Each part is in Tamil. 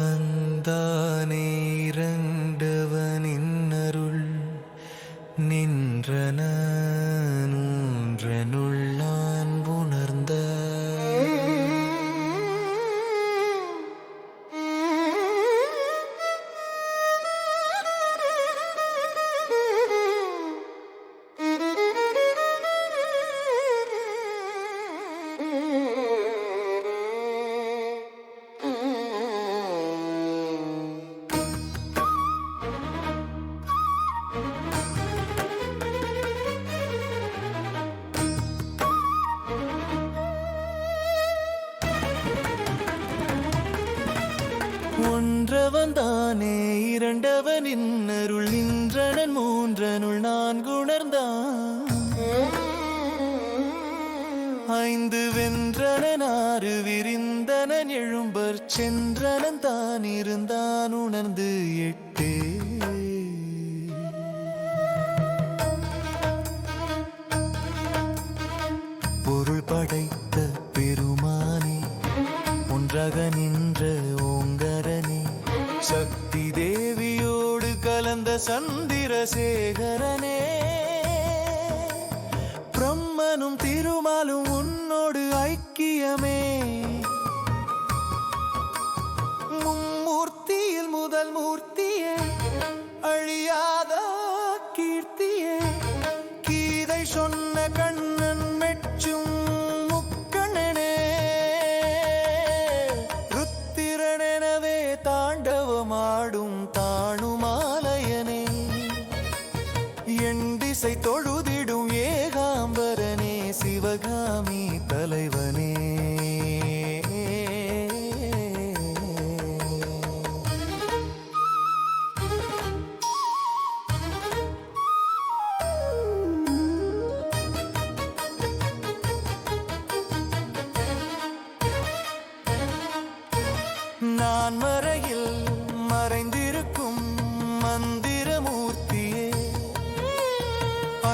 ஒன்றவன்தானே இரண்டவனின் அருள் நின்றன நூன்றனுள் நான் உணர்ந்த ஒன்றவன்தானே இரண்டவனின் அருள் நின்றனன் மூன்றனுள் நான் உணர்ந்தான் ஐந்து வென்றனன் ஆறு விரிந்தனன் எழும்பர் சென்றனன் தான் இருந்தான் உணர்ந்து எட்டே பொருள் படைத்த பெருமானே ஒன்றாக நின்ற ஓங்கரனே சக்தி தேவியோடு கலந்த சந்திரசேகரனே பிரம்மனும் திருமாலும் உன்னோடு ஐக்கியமே மும்மூர்த்தியில் முதல் மூர்த்தியே அழியாத கீர்த்தியே கீதை சொன்ன கண்ணன் மெச்சும் தாண்டவமாடும் தாணுமாலயனே என் திசை தொழுதிடும் ஏகாம்பரனே சிவகாமி தலைவனே நான் மறையில் மறைந்திருக்கும் மந்திரமூர்த்தியே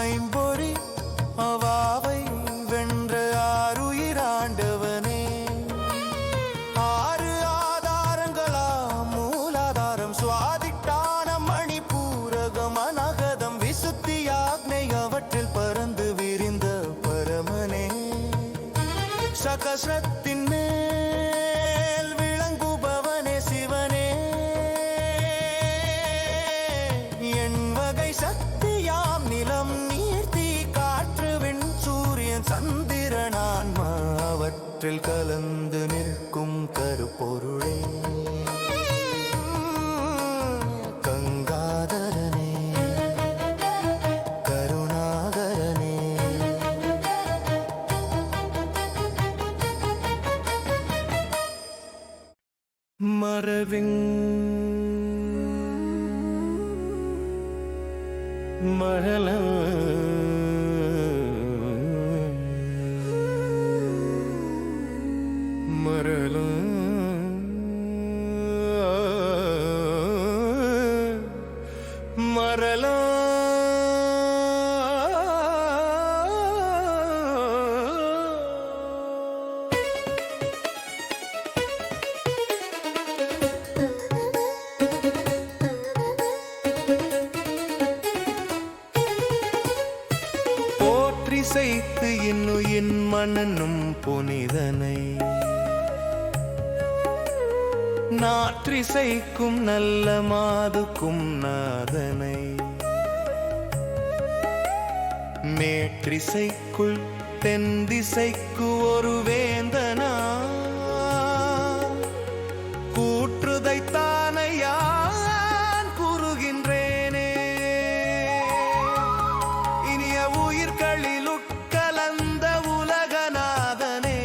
ஐம்பொறி அவாவை வென்ற ஆறுயிராண்டவனே ஆறு ஆதாரங்களா மூலாதாரம் சுவாதிட்டானம் மணிபூரகம் அனகதம் விசுத்தி ஆக்னை அவற்றில் பறந்து விரிந்த பரமனே சகஸ்ரத்தின் மேல் விளங்குபவனே சிவனே என் வகை சக்தியாம் நிலம் நீர்த்தி காற்று விண் சூரியன் சந்திரனான்மா அவற்றில் கலந்து நிற்கும் கருப்பொருளே கங்காதரனே கருணாகரனே மரவின் மரல மரல மரல போற்றிசைத்து இன்னுயிர் மனனும் புனிதனை நாற்றிசைக்கும் நல்ல மாதுக்கும் நாதனை மேற்றிசைக்குள் தென் திசைக்கு ஒரு வேந்தனா கூற்றுதைத்தானையான் கூறுகின்றேனே இனிய உயிர்களில் உட்கலந்த உலகநாதனே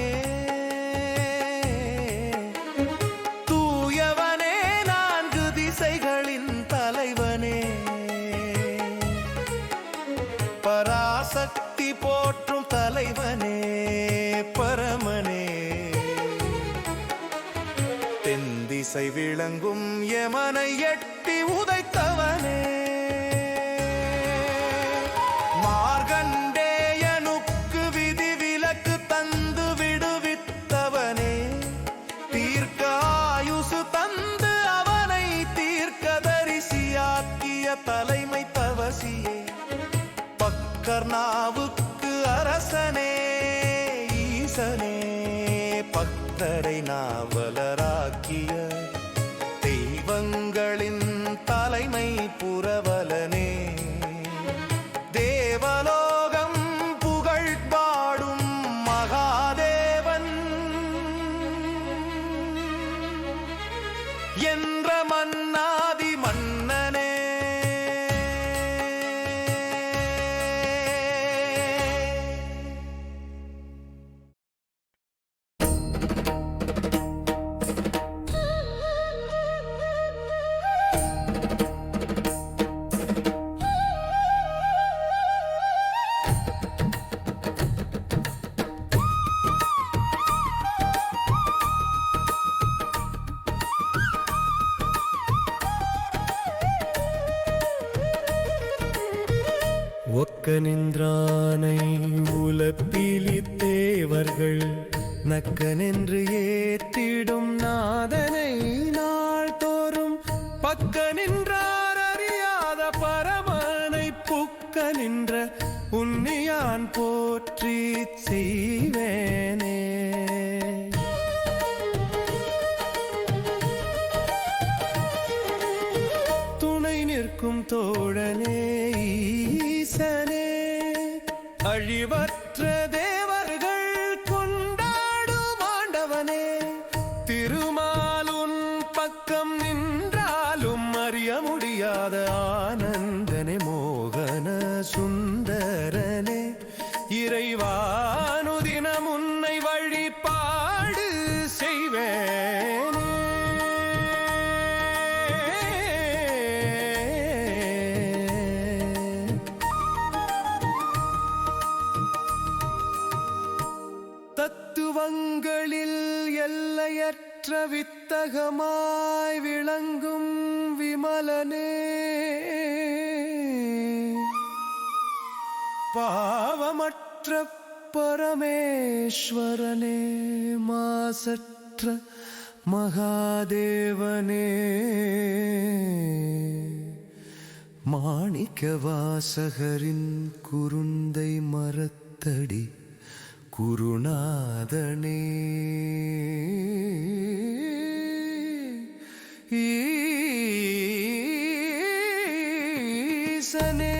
தூயவனே நான்கு திசைகளின் தலைவனே பராசக்தி போற்றும் தலைவனே பரமனே தென் திசை விளங்கும் யமனை எட்டி உதைத்தவனே மார்கண்டேயனுக்கு விதி விலக்கு தந்து விடுவித்தவனே தீர்க்காயு பக்தர் நாவுக்கு அரசனே ஈசனே, பக்தரை நாவலராக்கிய தெய்வங்களின் தலைமை புரவலனே, தேவலோகம் புகழ்பாடும் மகாதேவன் என்ற மன்னாதி மன்னனே. ஒக்கனின்றானை உலப்பிலி தேவர்கள் நக்கனென்று ஏற்றிடும் நாதனை நாள்தோறும் பக்க நின்றார் அறியாத பரமனை புக்க நின்ற உன்னியான் போற்றி செய்வேனே. துணை நிற்கும் தோழனே ஈசனே, அழிவற்ற தேவர்கள் கொண்டாடும் ஆண்டவனே, திருமாலுன் பக்கம் நின்றாலும் அறிய முடியாத ஆனந்தனே, மோகன சுந்தரனே, இறைவானுதினம் உன்னை வழிபாடு செய்வேனே. தத்துவங்களில் எல்லையற்ற வித்தகமாய் விளங்கும் விமலனே, பாவமற்ற பரமேஸ்வரனே, மாசற்ற மகாதேவனே, மாணிக்க வாசகரின் குருந்தை மரத்தடி குருநாதனே, ஈசனே.